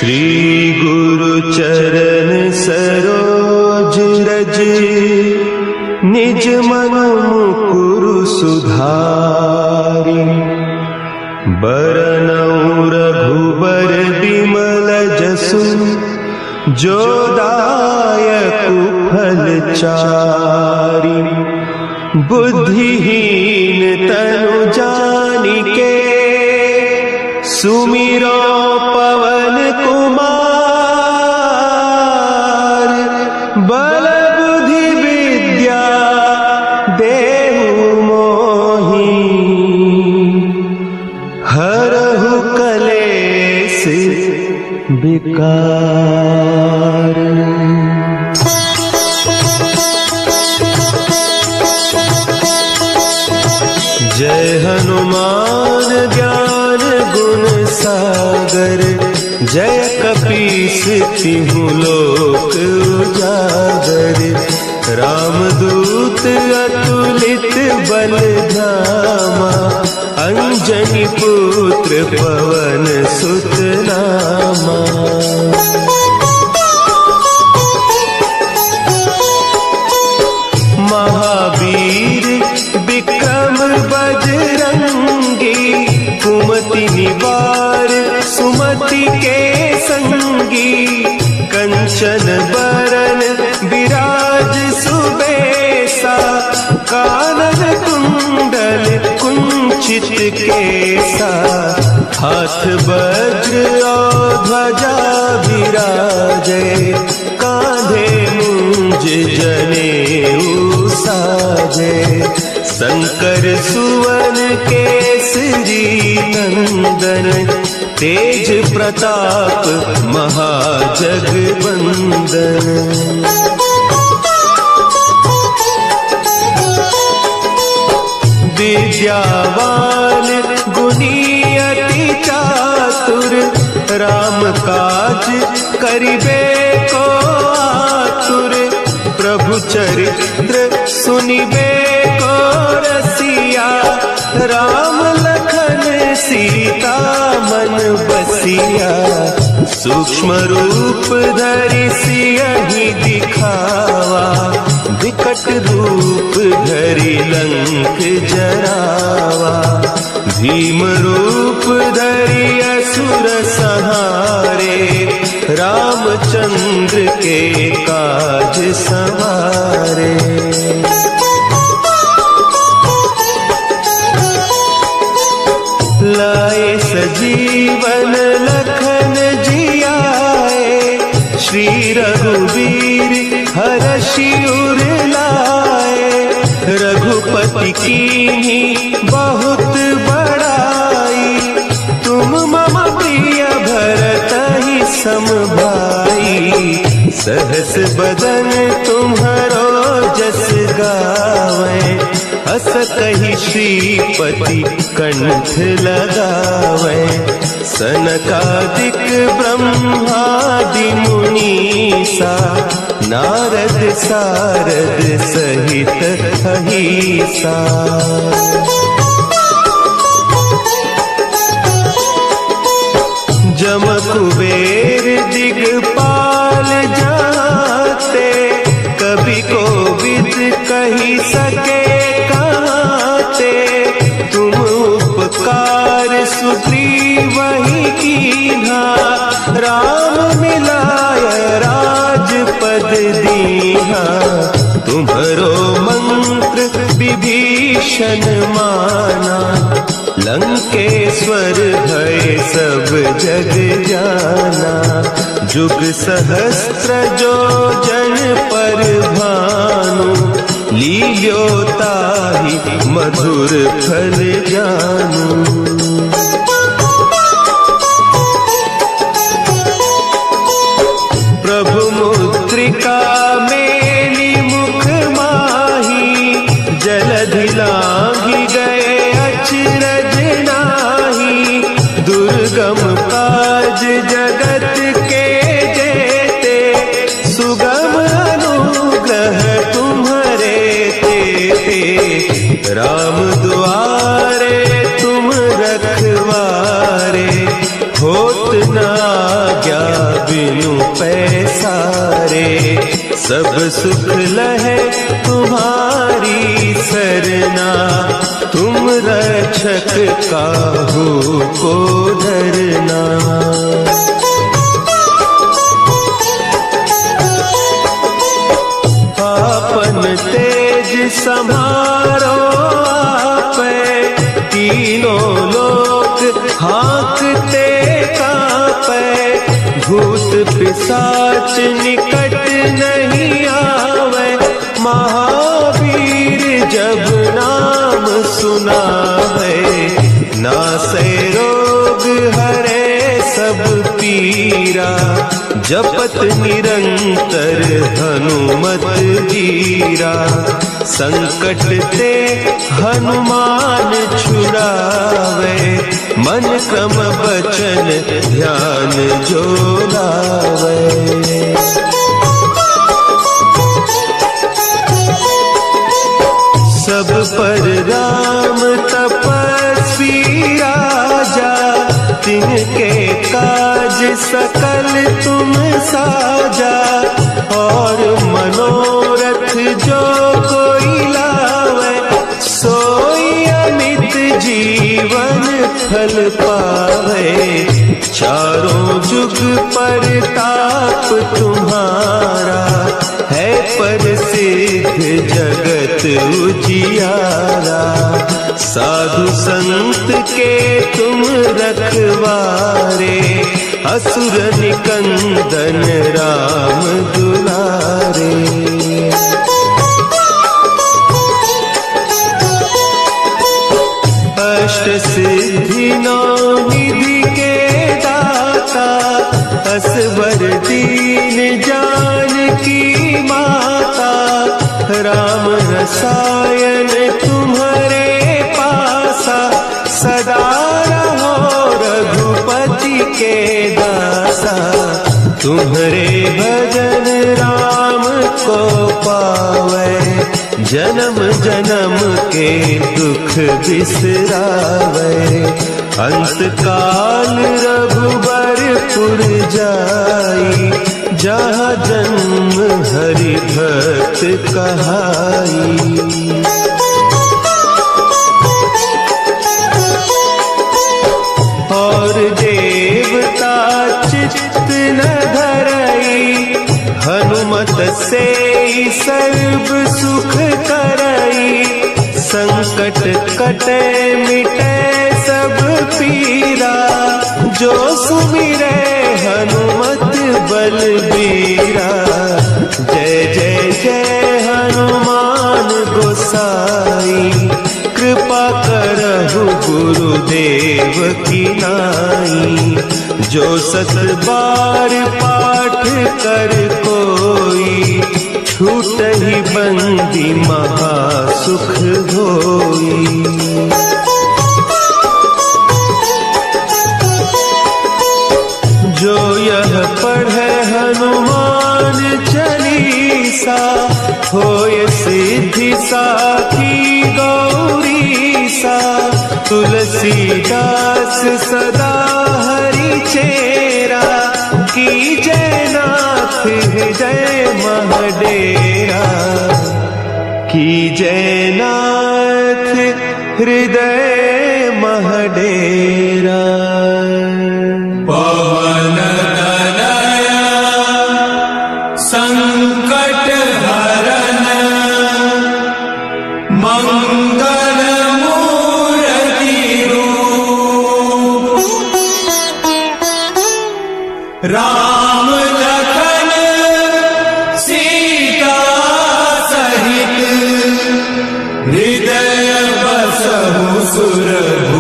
श्री गुरु चरण सरोज रज, निज मन मुकुरु सुधारि। बरनउँ रघुबर बिमल जसु, जो दायक फल चारि। बुद्धिहीन तनु जानिके, सुमिरो पवन कुमार। बल बुद्धि विद्या देहु मोहि, हरहु कलेस विकार। जय हनुमान ज्ञान गुण सागर, जय कपीस तिहु लोक उजागर। रामदूत अतुलित बल धामा, अंजनी पुत्र पवन सुत नामा। महावीर विक्रम बजरंगी, कुमति निवार सुमति के संगी। कंचन बरन विराज सुबेसा, कानन कुंडल कुंचित केसा। हाथ वज्र और ध्वजा विराजे, कांधे मुंज जनेऊ साजे। शंकर सुवन केसरी नंदन, तेज प्रताप महाजगवंदन। विद्यावान गुणी अति चातुर, राम काज करिबे को आतुर। प्रभु चरित्र सुनिबे को रसिया, राम लखन सीता मन बसिया। सूक्ष्म रूप धरि सियहि दिखावा, विकट रूप धरि लंक जरावा। भीम रूप धरि असुर संहारे, रामचंद्र के काज सवारे। लाए सजीवन लखन जियाए, श्री रघुवीर हरषि उर लाए। रघुपति कीन्ही बहुत बड़ाई, तुम मम प्रिय भरतहि सम भाई। सहस बदन तुम्हरो जस गावें, हस कहि श्रीपति कंठ लगावें। सनकादिक ब्रह्मादि मुनीसा, नारद सारद सहित अहीसा। जम कुबेर दिगपाल जाते, कभी कोविद कही सके कहते। तुम उपकार सुग्रीवहि कीन्हा, राम मिलाय राजपद दीन्हा। तुम्हरो मंत्र विभीषण माना, लंकेश्वर भय सब जग जाना। जुग सहस्त्र जो जन पर भानु, लील्यो ताहि मधुर फल जानू। प्रभु मुद्रिका मेली मुख माही, जलधि लांघि गए अचरज नाही। दुर्गम काज जगत के जेते, सुगम अनुग्रह तुम्हरे तेते। राम दुआरे तुम रखवारे, होत न आज्ञा सब सुख लहे तुम्हारी सरना, तुम रक्षक काहू को डरना। आपन तेज संभारो आपे, तीनों लोक हाँकते कांपे। भूत पिशाच निकट नहीं आवे, महावीर जब नाम सुनावे। नासै रोग हरे सब पीरा, जपत निरंतर हनुमत जीरा। संकट ते हनुमान छुड़ावे, मन क्रम बचन ध्यान जो लावे। सब पर राम तपस्वी राजा, तिनके काज सकल तुम साजा। और मनोरथ जो कोई लावे, सोई अमित जीवन फल पावे। चारों जुग परताप तुम्हारा, है प्रसिद्ध जगत उजियारा। साधु संत के तुम रखवारे, असुर निकंदन राम दुलारे। अष्ट सिद्धि नौ निधि के दाता, असवर दीन जानकी माता। राम रसायन तुम्हारे पासा, सदा रहो रघुपति के दासा। तुम्हारे भजन राम को पावे, जन्म जन्म के दुख बिसरावे। अंत काल रघुबरपुर जाई, जहाँ जन्म हरि भक्त कहाई। और देवता चित्त न धरई, हनुमत से सर्व सुख करई। संकट कटे मिटे सब पीरा, जो सुमिरे हनुमत बलबीरा। जय जय जय हनुमान गोसाई, कृपा करहु गुरुदेव की नाई। जो सत बार पाठ कर कोई, छूटहि बंदी महासुख होई। जो यह पढ़े हनुमान चालीसा, होय सिद्धि साखी गौरीसा। तुलसीदास सदा हरि चेरा, की जय नाथ हृदय महडेरा। की जय नाथ हृदय महडेरा। पवन तनया संकट हरन, मंगल मूर्ति रूप। राम लखन सीता सहित, हृदय बसहु सुरभूप।